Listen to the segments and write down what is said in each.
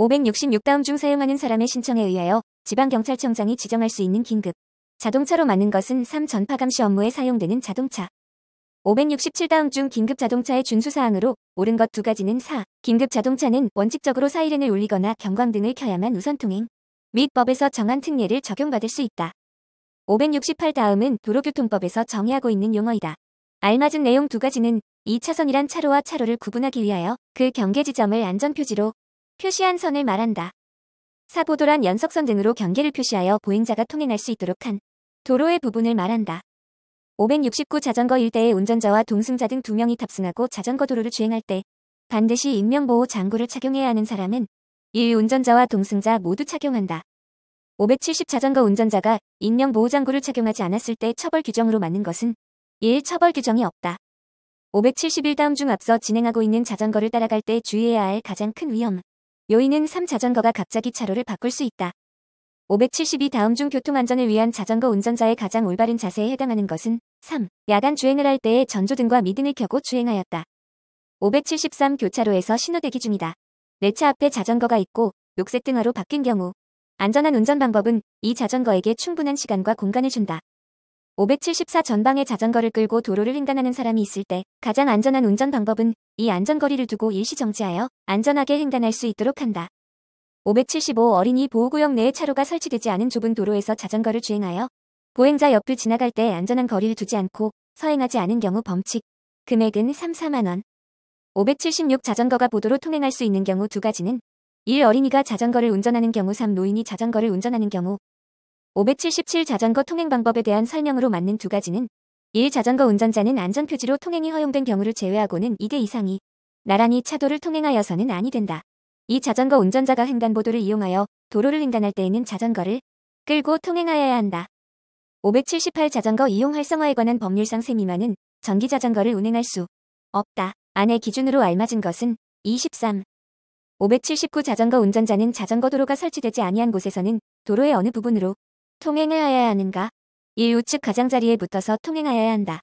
566 다음 중 사용하는 사람의 신청에 의하여 지방경찰청장이 지정할 수 있는 긴급 자동차로 많은 것은 3. 전파 감시 업무에 사용되는 자동차. 567 다음 중 긴급 자동차의 준수사항으로 옳은 것 두 가지는 4. 긴급 자동차는 원칙적으로 사이렌을 울리거나 경광등을 켜야만 우선 통행 및 법에서 정한 특례를 적용받을 수 있다. 568 다음은 도로교통법에서 정의하고 있는 용어이다. 알맞은 내용 두 가지는 2차선이란 차로와 차로를 구분하기 위하여 그 경계 지점을 안전표지로 표시한 선을 말한다. 4. 보도란 연석선 등으로 경계를 표시하여 보행자가 통행할 수 있도록 한 도로의 부분을 말한다. 569 자전거 1대의 운전자와 동승자 등 2명이 탑승하고 자전거 도로를 주행할 때 반드시 인명보호 장구를 착용해야 하는 사람은 1. 운전자와 동승자 모두 착용한다. 570 자전거 운전자가 인명보호장구를 착용하지 않았을 때 처벌 규정으로 맞는 것은 1. 처벌 규정이 없다. 571 다음 중 앞서 진행하고 있는 자전거를 따라갈 때 주의해야 할 가장 큰 위험 요인은 3. 자전거가 갑자기 차로를 바꿀 수 있다. 572 다음 중 교통안전을 위한 자전거 운전자의 가장 올바른 자세에 해당하는 것은 3. 야간 주행을 할 때에 전조등과 미등을 켜고 주행하였다. 573 교차로에서 신호대기 중이다. 내 차 앞에 자전거가 있고 녹색 등화로 바뀐 경우 안전한 운전 방법은 이 자전거에게 충분한 시간과 공간을 준다. 574 전방에 자전거를 끌고 도로를 횡단하는 사람이 있을 때 가장 안전한 운전 방법은 이 안전거리를 두고 일시 정지하여 안전하게 횡단할 수 있도록 한다. 575 어린이 보호구역 내에 차로가 설치되지 않은 좁은 도로에서 자전거를 주행하여 보행자 옆을 지나갈 때 안전한 거리를 두지 않고 서행하지 않은 경우 범칙. 금액은 3, 4만 원. 576 자전거가 보도로 통행할 수 있는 경우 두 가지는 1. 어린이가 자전거를 운전하는 경우 3. 노인이 자전거를 운전하는 경우 577 자전거 통행 방법에 대한 설명으로 맞는 두 가지는 1. 자전거 운전자는 안전표지로 통행이 허용된 경우를 제외하고는 2대 이상이 나란히 차도를 통행하여서는 아니 된다. 이 자전거 운전자가 횡단보도를 이용하여 도로를 횡단할 때에는 자전거를 끌고 통행하여야 한다. 578 자전거 이용 활성화에 관한 법률상 세 미만은 전기자전거를 운행할 수 없다. 안의 기준으로 알맞은 것은 23. 579 자전거 운전자는 자전거 도로가 설치되지 아니한 곳에서는 도로의 어느 부분으로 통행을 하여야 하는가? 1. 우측 가장자리에 붙어서 통행하여야 한다.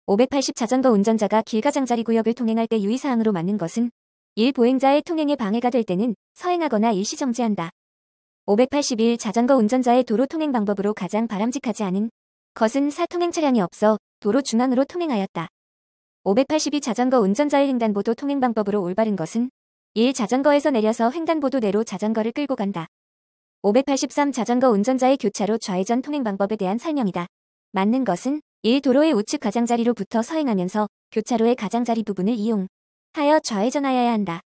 580 자전거 운전자가 길 가장자리 구역을 통행할 때 유의사항으로 맞는 것은 1. 보행자의 통행에 방해가 될 때는 서행하거나 일시 정지한다. 581 자전거 운전자의 도로 통행 방법으로 가장 바람직하지 않은 것은 4. 통행 차량이 없어 도로 중앙으로 통행하였다. 582 자전거 운전자의 횡단보도 통행 방법으로 올바른 것은 1. 자전거에서 내려서 횡단보도 내로 자전거를 끌고 간다. 583 자전거 운전자의 교차로 좌회전 통행 방법에 대한 설명이다. 맞는 것은 1. 도로의 우측 가장자리로부터 서행하면서 교차로의 가장자리 부분을 이용하여 좌회전하여야 한다.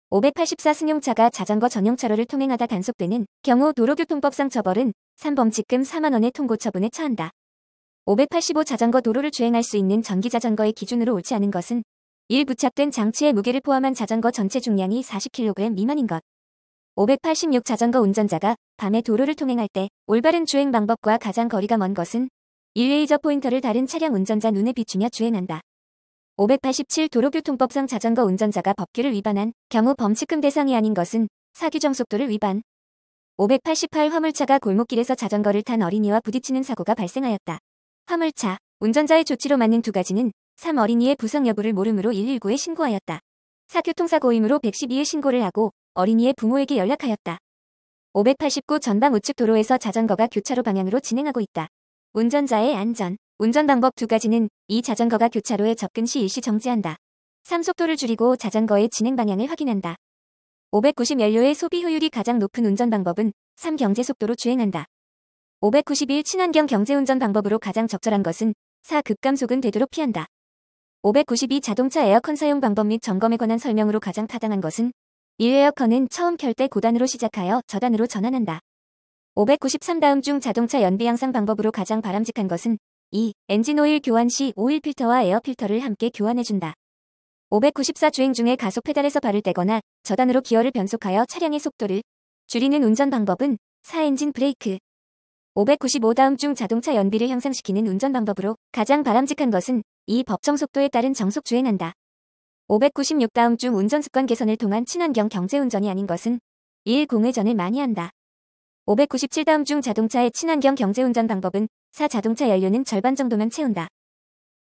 584 승용차가 자전거 전용차로를 통행하다 단속되는 경우 도로교통법상 처벌은 3. 범칙금 4만 원의 통고처분에 처한다. 585 자전거 도로를 주행할 수 있는 전기자전거의 기준으로 옳지 않은 것은 1. 부착된 장치의 무게를 포함한 자전거 전체 중량이 40kg 미만인 것. 586 자전거 운전자가 밤에 도로를 통행할 때 올바른 주행 방법과 가장 거리가 먼 것은 1. 레이저 포인터를 다른 차량 운전자 눈에 비추며 주행한다. 587 도로교통법상 자전거 운전자가 법규를 위반한 경우 범칙금 대상이 아닌 것은 4. 규정속도를 위반. 588 화물차가 골목길에서 자전거를 탄 어린이와 부딪히는 사고가 발생하였다. 화물차 운전자의 조치로 맞는 두 가지는 3. 어린이의 부상 여부를 모름으로 119에 신고하였다. 4. 교통사고이므로 112에 신고를 하고 어린이의 부모에게 연락하였다. 589 전방 우측 도로에서 자전거가 교차로 방향으로 진행하고 있다. 운전자의 안전, 운전 방법 두 가지는 2. 자전거가 교차로에 접근 시 일시 정지한다. 3. 속도를 줄이고 자전거의 진행 방향을 확인한다. 590 연료의 소비 효율이 가장 높은 운전 방법은 3. 경제 속도로 주행한다. 591 친환경 경제운전 방법으로 가장 적절한 것은 4. 급감속은 되도록 피한다. 592 자동차 에어컨 사용 방법 및 점검에 관한 설명으로 가장 타당한 것은 1. 에어컨은 처음 켤 때 고단으로 시작하여 저단으로 전환한다. 593 다음 중 자동차 연비 향상 방법으로 가장 바람직한 것은 2. 엔진 오일 교환 시 오일 필터와 에어 필터를 함께 교환해준다. 594 주행 중에 가속 페달에서 발을 떼거나 저단으로 기어를 변속하여 차량의 속도를 줄이는 운전 방법은 4. 엔진 브레이크. 595 다음 중 자동차 연비를 향상시키는 운전 방법으로 가장 바람직한 것은 2. 법정 속도에 따른 정속 주행한다. 596 다음 중 운전 습관 개선을 통한 친환경 경제운전이 아닌 것은 1. 공회전을 많이 한다. 597 다음 중 자동차의 친환경 경제운전 방법은 4. 자동차 연료는 절반 정도만 채운다.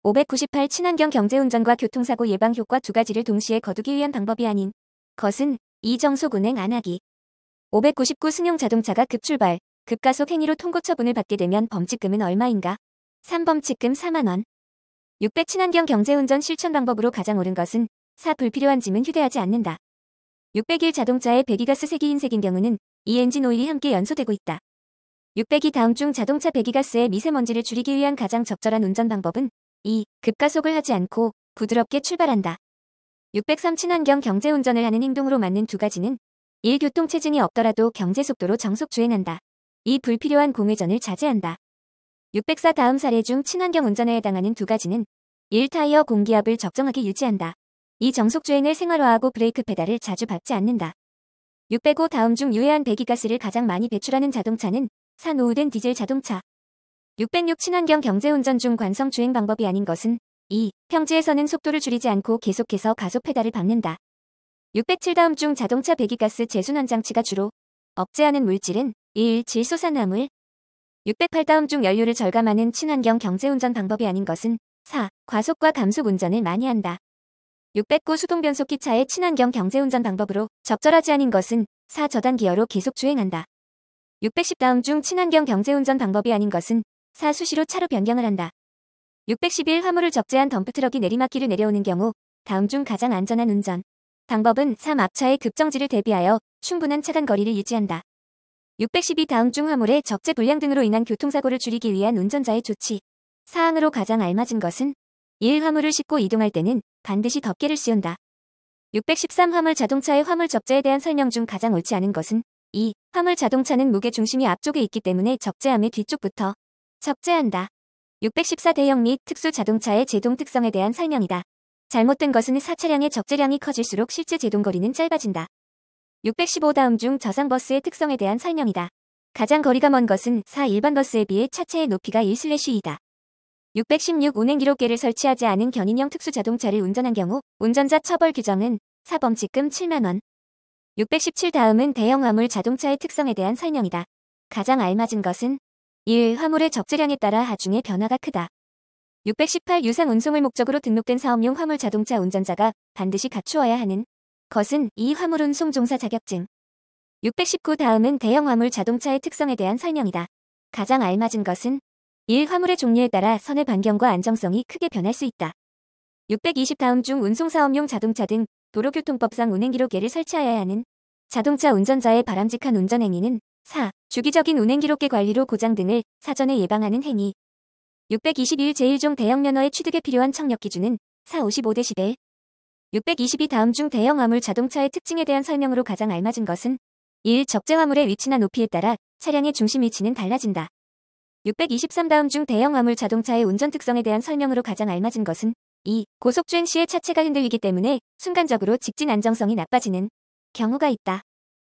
598 친환경 경제운전과 교통사고 예방 효과 두 가지를 동시에 거두기 위한 방법이 아닌 것은 2. 정속 운행 안하기. 599 승용 자동차가 급출발, 급가속 행위로 통고 처분을 받게 되면 범칙금은 얼마인가? 3. 범칙금 4만원. 600 친환경 경제운전 실천 방법으로 가장 옳은 것은 4. 불필요한 짐은 휴대하지 않는다. 601 자동차의 배기가스 세기 흰색인 경우는 이 엔진 오일이 함께 연소되고 있다. 602 다음 중 자동차 배기가스의 미세먼지를 줄이기 위한 가장 적절한 운전 방법은 2. 급가속을 하지 않고 부드럽게 출발한다. 603 친환경 경제운전을 하는 행동으로 맞는 두 가지는 1. 교통체증이 없더라도 경제속도로 정속 주행한다. 2. 불필요한 공회전을 자제한다. 604 다음 사례 중 친환경 운전에 해당하는 두 가지는 1. 타이어 공기압을 적정하게 유지한다. 2. 정속 주행을 생활화하고 브레이크 페달을 자주 밟지 않는다. 605 다음 중 유해한 배기가스를 가장 많이 배출하는 자동차는 4. 노후된 디젤 자동차. 606 친환경 경제운전 중 관성 주행 방법이 아닌 것은 2. 평지에서는 속도를 줄이지 않고 계속해서 가속 페달을 밟는다. 607 다음 중 자동차 배기가스 재순환 장치가 주로 억제하는 물질은 1. 질소산화물. 608 다음 중 연료를 절감하는 친환경 경제운전 방법이 아닌 것은 4. 과속과 감속 운전을 많이 한다. 609 수동 변속기 차의 친환경 경제운전 방법으로 적절하지 않은 것은 4. 저단 기어로 계속 주행한다. 610 다음 중 친환경 경제운전 방법이 아닌 것은 4. 수시로 차로 변경을 한다. 611 화물을 적재한 덤프트럭이 내리막길을 내려오는 경우 다음 중 가장 안전한 운전 방법은 3. 앞차의 급정지를 대비하여 충분한 차간 거리를 유지한다. 612 다음 중 화물의 적재 불량 등으로 인한 교통사고를 줄이기 위한 운전자의 조치 사항으로 가장 알맞은 것은 1. 화물을 싣고 이동할 때는 반드시 덮개를 씌운다. 613 화물 자동차의 화물 적재에 대한 설명 중 가장 옳지 않은 것은 2. 화물 자동차는 무게 중심이 앞쪽에 있기 때문에 적재함의 뒤쪽부터 적재한다. 614 대형 및 특수 자동차의 제동 특성에 대한 설명이다. 잘못된 것은 4. 차량의 적재량이 커질수록 실제 제동거리는 짧아진다. 615 다음 중 저상버스의 특성에 대한 설명이다. 가장 거리가 먼 것은 4. 일반 버스에 비해 차체의 높이가 1/2이다. 616 운행기록계를 설치하지 않은 견인형 특수자동차를 운전한 경우 운전자 처벌 규정은 4. 범칙금 7만원. 617 다음은 대형 화물 자동차의 특성에 대한 설명이다. 가장 알맞은 것은 1. 화물의 적재량에 따라 하중의 변화가 크다. 618 유상 운송을 목적으로 등록된 사업용 화물 자동차 운전자가 반드시 갖추어야 하는 것은 2. 화물 운송 종사 자격증. 619 다음은 대형 화물 자동차의 특성에 대한 설명이다. 가장 알맞은 것은 1. 화물의 종류에 따라 선의 반경과 안정성이 크게 변할 수 있다. 620 다음 중 운송사업용 자동차 등 도로교통법상 운행기록계를 설치하여야 하는 자동차 운전자의 바람직한 운전행위는 4. 주기적인 운행기록계 관리로 고장 등을 사전에 예방하는 행위. 621 제1종 대형 면허의 취득에 필요한 청력 기준은 4. 55dB. 622 다음 중 대형 화물 자동차의 특징에 대한 설명으로 가장 알맞은 것은 1. 적재 화물의 위치나 높이에 따라 차량의 중심 위치는 달라진다. 623 다음 중 대형 화물 자동차의 운전 특성에 대한 설명으로 가장 알맞은 것은 2. 고속주행 시에 차체가 흔들리기 때문에 순간적으로 직진 안정성이 나빠지는 경우가 있다.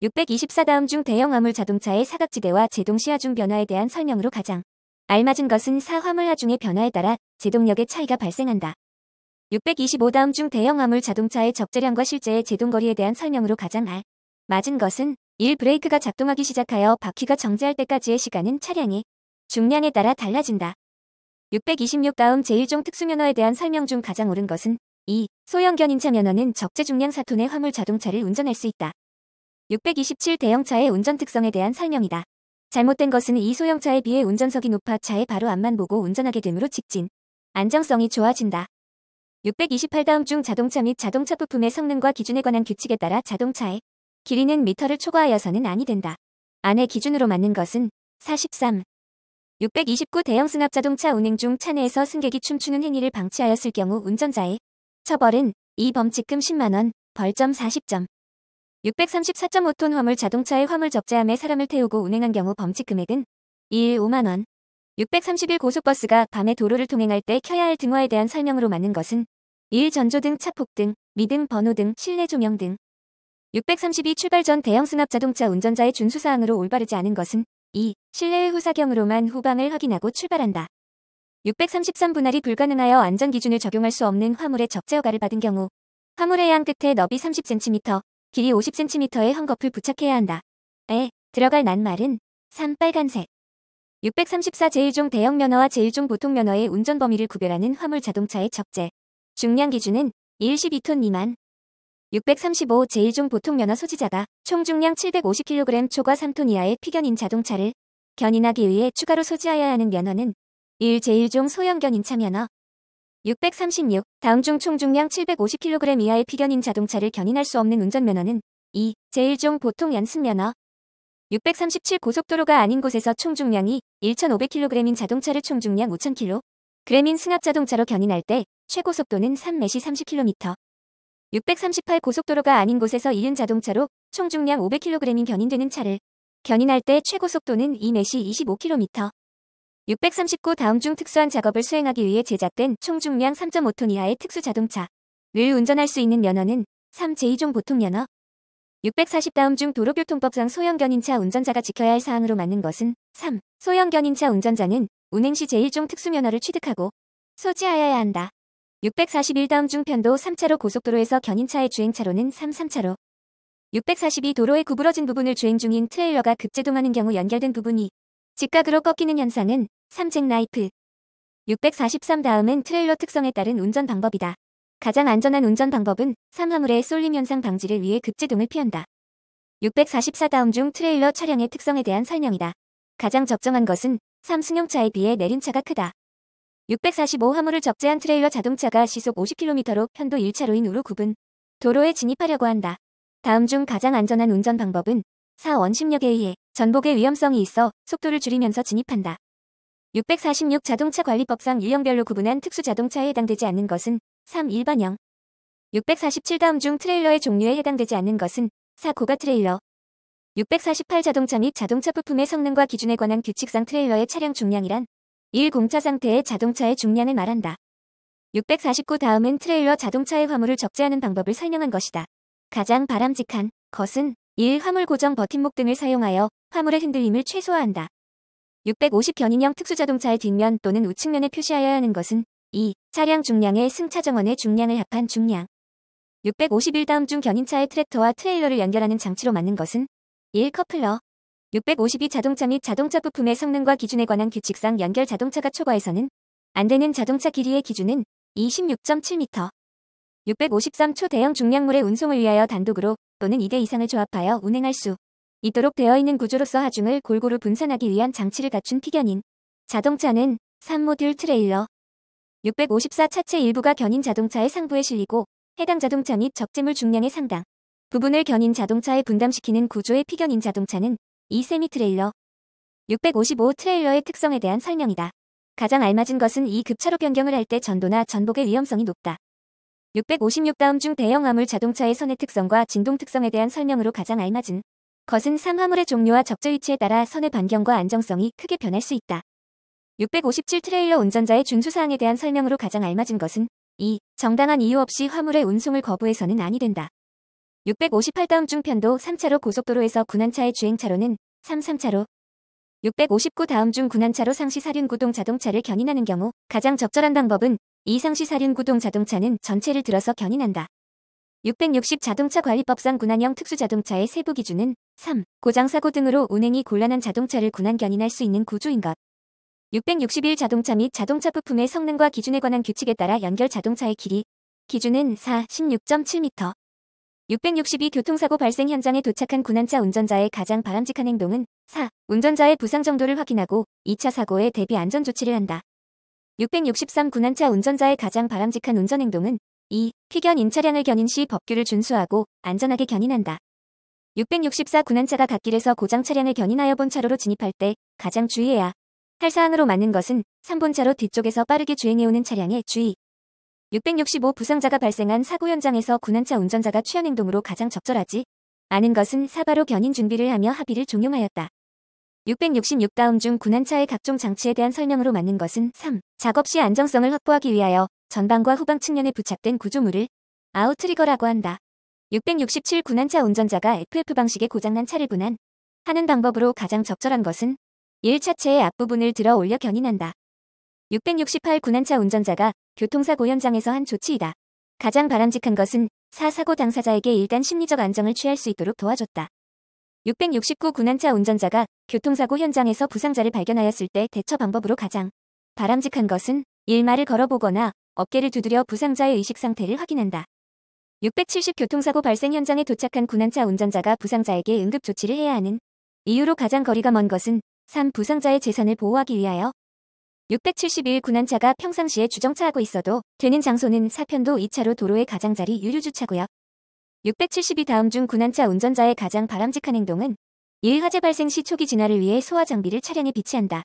624 다음 중 대형 화물 자동차의 사각지대와 제동 시 하중 변화에 대한 설명으로 가장 알맞은 것은 4. 화물 하중의 변화에 따라 제동력의 차이가 발생한다. 625 다음 중 대형 화물 자동차의 적재량과 실제의 제동거리에 대한 설명으로 가장 맞은 것은 1. 브레이크가 작동하기 시작하여 바퀴가 정지할 때까지의 시간은 차량의 중량에 따라 달라진다. 626 다음 제1종 특수면허에 대한 설명 중 가장 옳은 것은 2. 소형 견인차 면허는 적재 중량 4톤의 화물 자동차를 운전할 수 있다. 627 대형차의 운전 특성에 대한 설명이다. 잘못된 것은 이 소형차에 비해 운전석이 높아 차의 바로 앞만 보고 운전하게 되므로 직진 안정성이 좋아진다. 628 다음 중 자동차 및 자동차 부품의 성능과 기준에 관한 규칙에 따라 자동차의 길이는 미터를 초과하여서는 아니 된다. 안의 기준으로 맞는 것은 43. 629 대형 승합 자동차 운행 중 차내에서 승객이 춤추는 행위를 방치하였을 경우 운전자의 처벌은 2. 범칙금 10만원, 벌점 40점. 634.5톤 화물 자동차의 화물 적재함에 사람을 태우고 운행한 경우 범칙 금액은 1. 5만원. 631 고속버스가 밤에 도로를 통행할 때 켜야 할 등화에 대한 설명으로 맞는 것은 1. 전조등, 차폭등, 미등, 번호등, 실내 조명 등. 632 출발 전 대형 승합 자동차 운전자의 준수사항으로 올바르지 않은 것은 2. 실내의 후사경으로만 후방을 확인하고 출발한다. 633 분할이 불가능하여 안전기준을 적용할 수 없는 화물의 적재 허가를 받은 경우 화물의 양 끝에 너비 30cm, 길이 50cm의 헝겊을 부착해야 한다. 들어갈 낱말은 3. 빨간색. 634 제1종 대형 면허와 제1종 보통 면허의 운전 범위를 구별하는 화물 자동차의 적재 중량 기준은 1. 12톤 미만. 635 제1종 보통 면허 소지자가 총 중량 750kg 초과 3톤 이하의 피견인 자동차를 견인하기 위해 추가로 소지하여야 하는 면허는 1. 제1종 소형 견인차 면허. 636. 다음 중 총 중량 750kg 이하의 피견인 자동차를 견인할 수 없는 운전면허는 2. 제1종 보통 연습면허. 637. 고속도로가 아닌 곳에서 총 중량이 1,500kg인 자동차를 총 중량 5,000kg인 승합자동차로 견인할 때 최고속도는 3매시 30km. 638. 고속도로가 아닌 곳에서 이륜 자동차로 총 중량 500kg인 견인되는 차를 견인할 때 최고속도는 2매시 25km. 639. 다음 중 특수한 작업을 수행하기 위해 제작된 총 중량 3.5톤 이하의 특수 자동차를 운전할 수 있는 면허는 3. 제2종 보통 면허. 640. 다음 중 도로교통법상 소형 견인차 운전자가 지켜야 할 사항으로 맞는 것은 3. 소형 견인차 운전자는 운행 시 제1종 특수면허를 취득하고 소지하여야 한다. 641. 다음 중 편도 3차로 고속도로에서 견인차의 주행차로는 3차로. 642. 도로의 구부러진 부분을 주행 중인 트레일러가 급제동하는 경우 연결된 부분이 직각으로 꺾이는 현상은 3. 잭나이프. 643. 다음은 트레일러 특성에 따른 운전 방법이다. 가장 안전한 운전 방법은 3. 화물의 쏠림 현상 방지를 위해 급제동을 피한다. 644. 다음 중 트레일러 차량의 특성에 대한 설명이다. 가장 적정한 것은 3. 승용차에 비해 내륜차가 크다. 645. 화물을 적재한 트레일러 자동차가 시속 50km로 편도 1차로인 우로 구분 도로에 진입하려고 한다. 다음 중 가장 안전한 운전 방법은 4. 원심력에 의해 전복의 위험성이 있어 속도를 줄이면서 진입한다. 646. 자동차 관리법상 유형별로 구분한 특수 자동차에 해당되지 않는 것은 3. 일반형. 647. 다음 중 트레일러의 종류에 해당되지 않는 것은 4. 고가 트레일러. 648. 자동차 및 자동차 부품의 성능과 기준에 관한 규칙상 트레일러의 차량 중량이란 1. 공차 상태의 자동차의 중량을 말한다. 649. 다음은 트레일러 자동차의 화물을 적재하는 방법을 설명한 것이다. 가장 바람직한 것은 1. 화물 고정 버팀목 등을 사용하여 화물의 흔들림을 최소화한다. 650. 견인형 특수자동차의 뒷면 또는 우측면에 표시하여야 하는 것은 2. 차량 중량의 승차 정원의 중량을 합한 중량. 651. 다음 중 견인차의 트랙터와 트레일러를 연결하는 장치로 맞는 것은 1. 커플러. 652. 자동차 및 자동차 부품의 성능과 기준에 관한 규칙상 연결 자동차가 초과해서는 안 되는 자동차 길이의 기준은 26.7m. 653. 초대형 중량물의 운송을 위하여 단독으로 또는 2대 이상을 조합하여 운행할 수 있도록 되어 있는 구조로서 하중을 골고루 분산하기 위한 장치를 갖춘 피견인 자동차는 3. 모듈 트레일러. 654. 차체 일부가 견인 자동차의 상부에 실리고 해당 자동차 및 적재물 중량의 상당 부분을 견인 자동차에 분담시키는 구조의 피견인 자동차는 2. 세미 트레일러. 655. 트레일러의 특성에 대한 설명이다. 가장 알맞은 것은 2. 급차로 변경을 할 때 전도나 전복의 위험성이 높다. 656. 다음 중 대형 화물 자동차의 선의 특성과 진동 특성에 대한 설명으로 가장 알맞은 것은 3. 화물의 종류와 적재 위치에 따라 선의 반경과 안정성이 크게 변할 수 있다. 657. 트레일러 운전자의 준수사항에 대한 설명으로 가장 알맞은 것은 2. 정당한 이유 없이 화물의 운송을 거부해서는 아니 된다. 658. 다음 중 편도 3차로 고속도로에서 군안차의 주행차로는 3차로. 659. 다음 중 군안차로 상시 사륜구동 자동차를 견인하는 경우 가장 적절한 방법은 2. 상시 사륜구동 자동차는 전체를 들어서 견인한다. 660. 자동차 관리법상 군안형 특수자동차의 세부 기준은 3. 고장사고 등으로 운행이 곤란한 자동차를 군안 견인할 수 있는 구조인 것. 661. 자동차 및 자동차 부품의 성능과 기준에 관한 규칙에 따라 연결 자동차의 길이 기준은 4. 16.7m. 662. 교통사고 발생 현장에 도착한 군안차 운전자의 가장 바람직한 행동은 4. 운전자의 부상 정도를 확인하고 2차 사고에 대비 안전 조치를 한다. 663. 군안차 운전자의 가장 바람직한 운전 행동은 2. 피견인 차량을 견인 시 법규를 준수하고 안전하게 견인한다. 664. 군안차가 갓길에서 고장 차량을 견인하여 본차로로 진입할 때 가장 주의해야 할 사항으로 맞는 것은 3본차로 뒤쪽에서 빠르게 주행해오는 차량의 주의. 665. 부상자가 발생한 사고 현장에서 군안차 운전자가 취한 행동으로 가장 적절하지 않은 것은 사바로 견인 준비를 하며 합의를 종용하였다. 666. 다음 중 군안차의 각종 장치에 대한 설명으로 맞는 것은 3. 작업 시 안정성을 확보하기 위하여 전방과 후방 측면에 부착된 구조물을 아웃트리거라고 한다. 667. 군안차 운전자가 FF 방식의 고장난 차를 분한하는 방법으로 가장 적절한 것은 1. 차체의 앞부분을 들어 올려 견인한다. 668. 군안차 운전자가 교통사고 현장에서 한 조치이다. 가장 바람직한 것은 4. 사고 당사자에게 일단 심리적 안정을 취할 수 있도록 도와줬다. 669. 군안차 운전자가 교통사고 현장에서 부상자를 발견하였을 때 대처 방법으로 가장 바람직한 것은 1. 말을 걸어보거나 어깨를 두드려 부상자의 의식 상태를 확인한다. 670 교통사고 발생 현장에 도착한 군안차 운전자가 부상자에게 응급 조치를 해야 하는 이유로 가장 거리가 먼 것은 3. 부상자의 재산을 보호하기 위하여. 671 군안차가 평상시에 주정차하고 있어도 되는 장소는 4편도 2차로 도로의 가장자리 유료주차구역. 672 다음 중 군안차 운전자의 가장 바람직한 행동은 1. 화재 발생 시 초기 진화를 위해 소화 장비를 차량에 비치한다.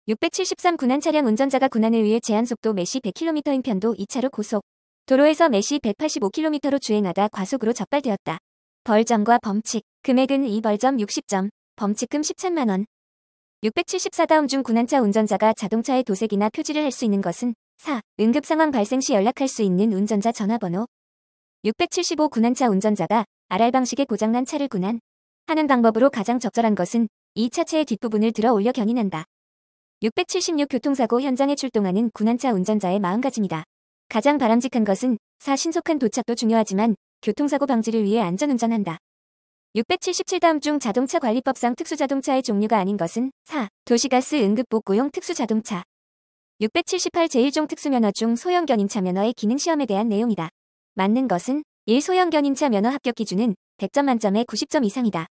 673 군안 차량 운전자가 군안을 위해 제한속도 매시 100km인 편도 2차로 고속 도로에서 매시 185km로 주행하다 과속으로 적발되었다. 벌점과 범칙, 금액은 2벌점 60점, 범칙금 1,000만원. 674 다음 중 군안차 운전자가 자동차에 도색이나 표지를 할 수 있는 것은 4. 응급상황 발생 시 연락할 수 있는 운전자 전화번호. 675 군안차 운전자가 RR 방식의 고장난 차를 군안하는 방법으로 가장 적절한 것은 이 차체의 뒷부분을 들어 올려 견인한다. 676 교통사고 현장에 출동하는 군안차 운전자의 마음가짐이다. 가장 바람직한 것은 4. 신속한 도착도 중요하지만 교통사고 방지를 위해 안전운전한다. 677 다음 중 자동차 관리법상 특수자동차의 종류가 아닌 것은 4. 도시가스 응급복구용 특수자동차. 678 제1종 특수면허 중 소형견인차 면허의 기능시험에 대한 내용이다. 맞는 것은 1. 소형견인차 면허 합격 기준은 100점 만점에 90점 이상이다.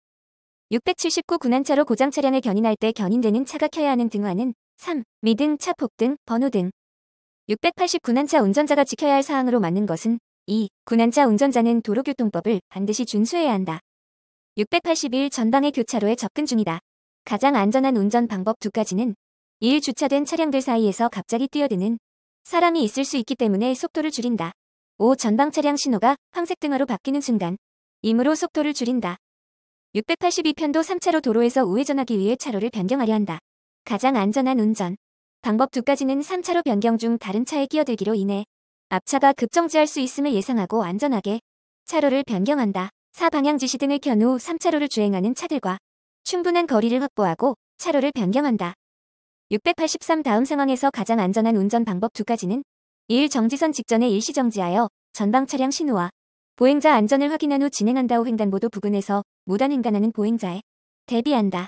679 군안차로 고장 차량을 견인할 때 견인되는 차가 켜야 하는 등화는 3. 미등, 차폭등, 번호등. 680 군안차 운전자가 지켜야 할 사항으로 맞는 것은 2. 군안차 운전자는 도로교통법을 반드시 준수해야 한다. 681 전방의 교차로에 접근 중이다. 가장 안전한 운전 방법 두 가지는 1. 주차된 차량들 사이에서 갑자기 뛰어드는 사람이 있을 수 있기 때문에 속도를 줄인다. 5. 전방 차량 신호가 황색 등화로 바뀌는 순간 이므로 속도를 줄인다. 682편도 3차로 도로에서 우회전하기 위해 차로를 변경하려 한다. 가장 안전한 운전 방법 두 가지는 3차로 변경 중 다른 차에 끼어들기로 인해 앞차가 급정지할 수 있음을 예상하고 안전하게 차로를 변경한다. 4. 방향 지시 등을 켠 후 3차로를 주행하는 차들과 충분한 거리를 확보하고 차로를 변경한다. 683 다음 상황에서 가장 안전한 운전 방법 두 가지는 1. 정지선 직전에 일시정지하여 전방 차량 신호와 보행자 안전을 확인한 후 진행한다. 5. 횡단보도 부근에서 무단 횡단하는 보행자에 대비한다.